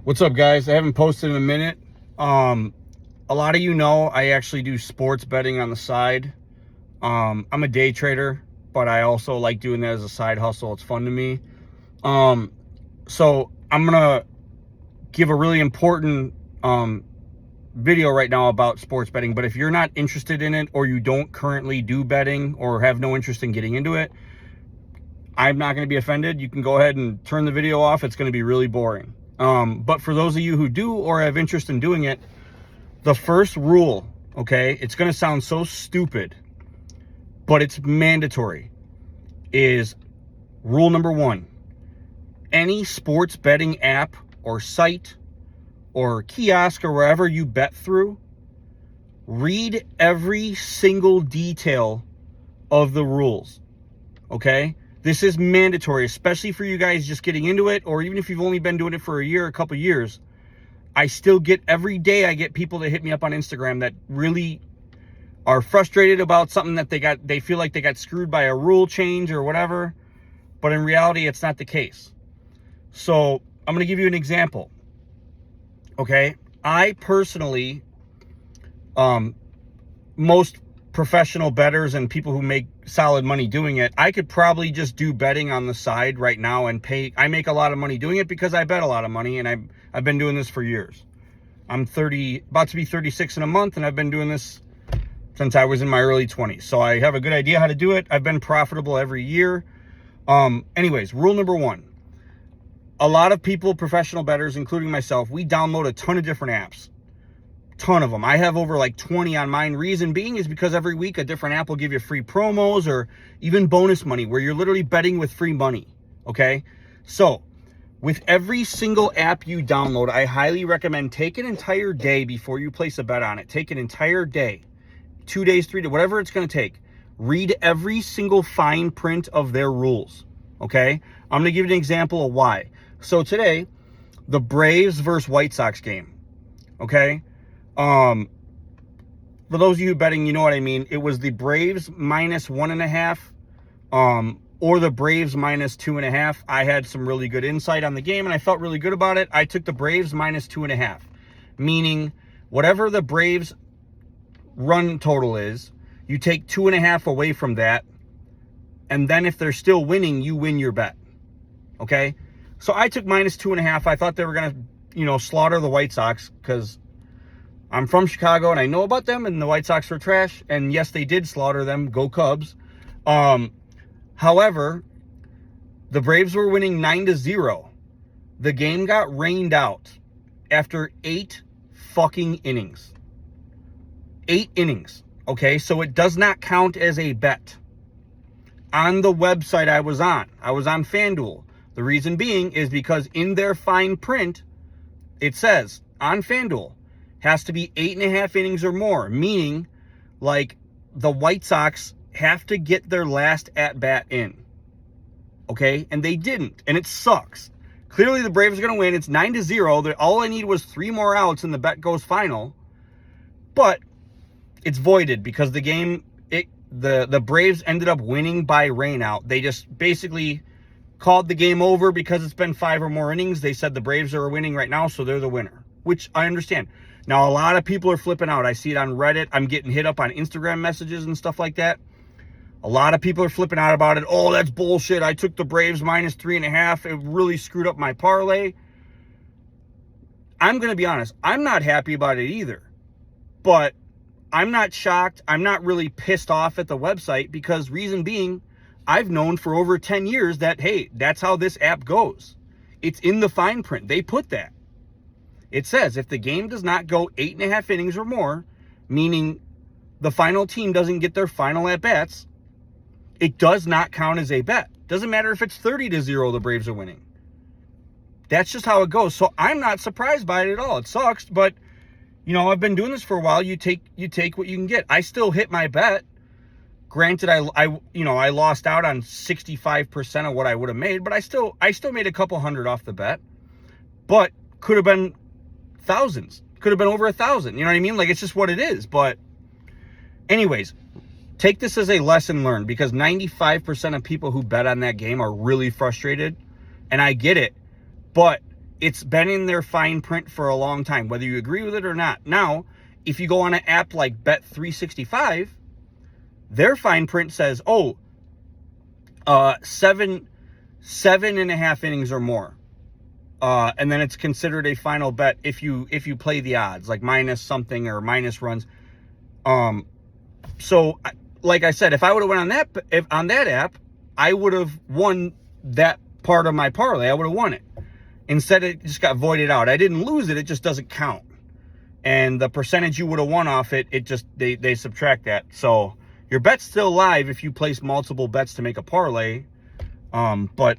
What's up, guys? I haven't posted in a minute. A lot of you know I actually do sports betting on the side. I'm a day trader, but I also like doing that as a side hustle. It's fun to me. So I'm gonna give a really important video right now about sports betting. But if you're not interested in it, or you don't currently do betting, or have no interest in getting into it, I'm not going to be offended. You can go ahead and turn the video off. It's going to be really boring. But for those of you who do or have interest in doing it, the first rule, okay, it's going to sound so stupid, but it's mandatory, is rule number 1. Any sports betting app or site or kiosk or wherever you bet through, read every single detail of the rules, okay? This is mandatory, especially for you guys just getting into it, or even if you've only been doing it for a year, a couple years. I still get, every day I get people that hit me up on Instagram that really are frustrated about something that they feel like they got screwed by a rule change or whatever, but in reality, it's not the case. So I'm going to give you an example. Okay. I personally, most professional bettors and people who make solid money doing it, I could probably just do betting on the side right now and pay. I make a lot of money doing it because I bet a lot of money, and I've been doing this for years. I'm about to be 36 in a month, and I've been doing this since I was in my early 20s. So I have a good idea how to do it. I've been profitable every year. Anyways, rule number 1. A lot of people, professional bettors, including myself, we download a ton of different apps. Ton of them. I have over like 20 on mine. Reason being is because every week a different app will give you free promos or even bonus money where you're literally betting with free money. Okay. So with every single app you download, I highly recommend take an entire day before you place a bet on it. Take an entire day, 2 days, 3 days, whatever it's going to take. Read every single fine print of their rules. Okay. I'm going to give you an example of why. So today, the Braves versus White Sox game. Okay. For those of you betting, you know what I mean. It was the Braves minus 1.5, or the Braves minus 2.5. I had some really good insight on the game, and I felt really good about it. I took the Braves minus 2.5, meaning whatever the Braves run total is, you take 2.5 away from that, and then if they're still winning, you win your bet. Okay, so I took minus 2.5. I thought they were gonna, slaughter the White Sox because I'm from Chicago and I know about them, and the White Sox were trash. And yes, they did slaughter them. Go Cubs. However, the Braves were winning 9-0. The game got rained out after 8 fucking innings. 8 innings. Okay, so it does not count as a bet. On the website I was on FanDuel. The reason being is because in their fine print, it says on FanDuel, has to be 8.5 innings or more, meaning like the White Sox have to get their last at-bat in. Okay? And they didn't. And it sucks. Clearly the Braves are going to win. It's 9-0. All I need was 3 more outs and the bet goes final. But it's voided because the game, the Braves ended up winning by rain out. They just basically called the game over because it's been 5 or more innings. They said the Braves are winning right now, so they're the winner, which I understand. Now, a lot of people are flipping out. I see it on Reddit. I'm getting hit up on Instagram messages and stuff like that. A lot of people are flipping out about it. Oh, that's bullshit. I took the Braves minus 3.5. It really screwed up my parlay. I'm going to be honest. I'm not happy about it either. But I'm not shocked. I'm not really pissed off at the website because reason being, I've known for over 10 years that, hey, that's how this app goes. It's in the fine print. They put that. It says if the game does not go 8.5 innings or more, meaning the final team doesn't get their final at-bats, it does not count as a bet. Doesn't matter if it's 30-0, the Braves are winning. That's just how it goes. So I'm not surprised by it at all. It sucks, but I've been doing this for a while. You take what you can get. I still hit my bet. Granted, I lost out on 65% of what I would have made, but I still made a couple hundred off the bet. But could have been thousands. Could have been over 1,000. You know what I mean? Like, it's just what it is. But anyways, take this as a lesson learned, because 95% of people who bet on that game are really frustrated, and I get it. But it's been in their fine print for a long time, whether you agree with it or not. Now, if you go on an app like Bet365, their fine print says, oh, 7.5 innings or more. And then it's considered a final bet if you play the odds, like minus something or minus runs. So like I said, if I would have went on that app, I would have won that part of my parlay. I would have won it. Instead, it just got voided out. I didn't lose it. It just doesn't count. And the percentage you would have won off it, they subtract that. So your bet's still live if you place multiple bets to make a parlay. But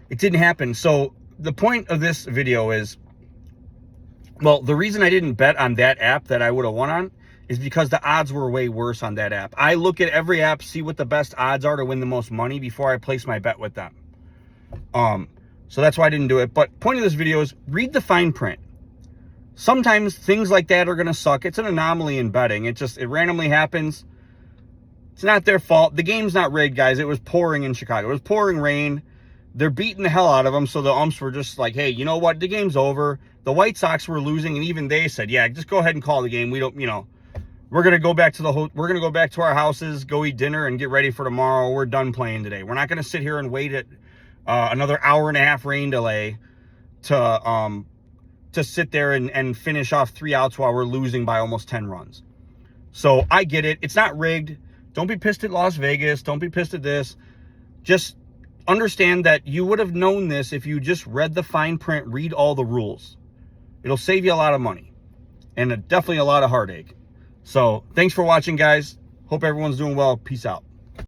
it didn't happen. So the point of this video is, well, the reason I didn't bet on that app that I would have won on is because the odds were way worse on that app. I look at every app, see what the best odds are to win the most money before I place my bet with them. So that's why I didn't do it. But point of this video is read the fine print. Sometimes things like that are going to suck. It's an anomaly in betting. It randomly happens. It's not their fault. The game's not rigged, guys. It was pouring in Chicago. It was pouring rain. They're beating the hell out of them. So the umps were just like, hey, you know what? The game's over. The White Sox were losing. And even they said, yeah, just go ahead and call the game. We don't, we're going to go back to we're going to go back to our houses, go eat dinner and get ready for tomorrow. We're done playing today. We're not going to sit here and wait at another hour and a half rain delay to sit there and finish off 3 outs while we're losing by almost 10 runs. So I get it. It's not rigged. Don't be pissed at Las Vegas. Don't be pissed at this. Just understand that you would have known this if you just read the fine print, read all the rules. It'll save you a lot of money and definitely a lot of heartache. So thanks for watching, guys. Hope everyone's doing well. Peace out.